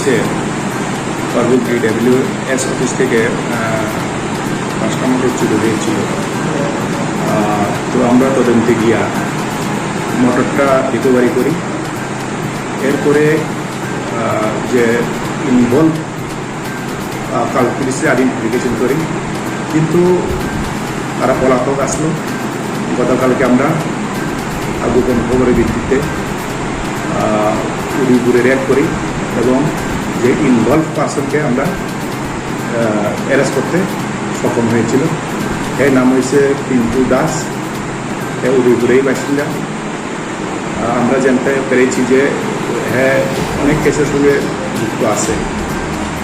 হচ্ছে পারভুল DWS office থেকে 5টা মোটর চুরি হয়েছিল। তো আমরা তদন্তে গিয়া মোটরটা রিকভারি করি। এরপরে যে ইনভলভ কালপ্রিটসে আইডেন্টিফিকেশন করি, কিন্তু তারা পলাতক আসলো। গতকালকে আমরা গোপন খবরের ভিত্তিতে উদয়পুরে রেড করি এবং যে ইনভলভ পার্সনকে আমরা অ্যারেস্ট করতে সক্ষম হয়েছিল। এর নাম হয়েছে পিন্টু দাস, এ উদয়পুরেই বাসিন্দা। আমরা জানতে পেরেছি যে হ্যাঁ অনেক কেসের সঙ্গে যুক্ত আছে।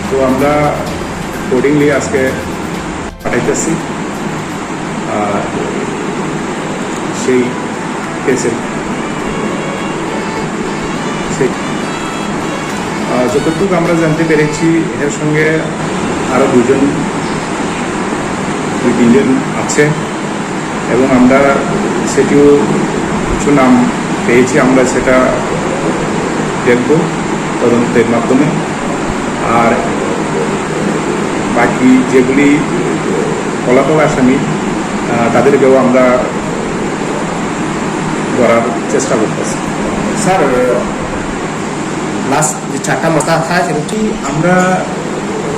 তো আমরা অ্যাকর্ডিংলি আজকে পাঠাইতেছি সেই কেসের যতটুকু আমরা জানতে পেরেছি এর সঙ্গে আরও দুই তিনজন আছে এবং আমরা সেটিও কিছু নাম পেয়েছি। আমরা সেটা দেখব তদন্তের মাধ্যমে। আর বাকি যেগুলি পলাতক আসামি তাদেরকেও আমরা করার চেষ্টা করতেছি। স্যার, লাস্ট যে 4টা মোটা খায় সেটি আমরা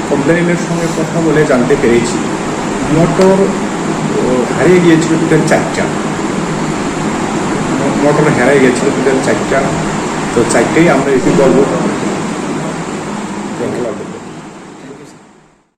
কমপ্লেনের সঙ্গে কথা বলে জানতে পেরেছি মোটর হারিয়ে গিয়েছিল টোটাল 4টা। মোটর হারিয়ে গিয়েছিল টোটাল 4টা। তো 4টাই আমরা রিসিভ করবো।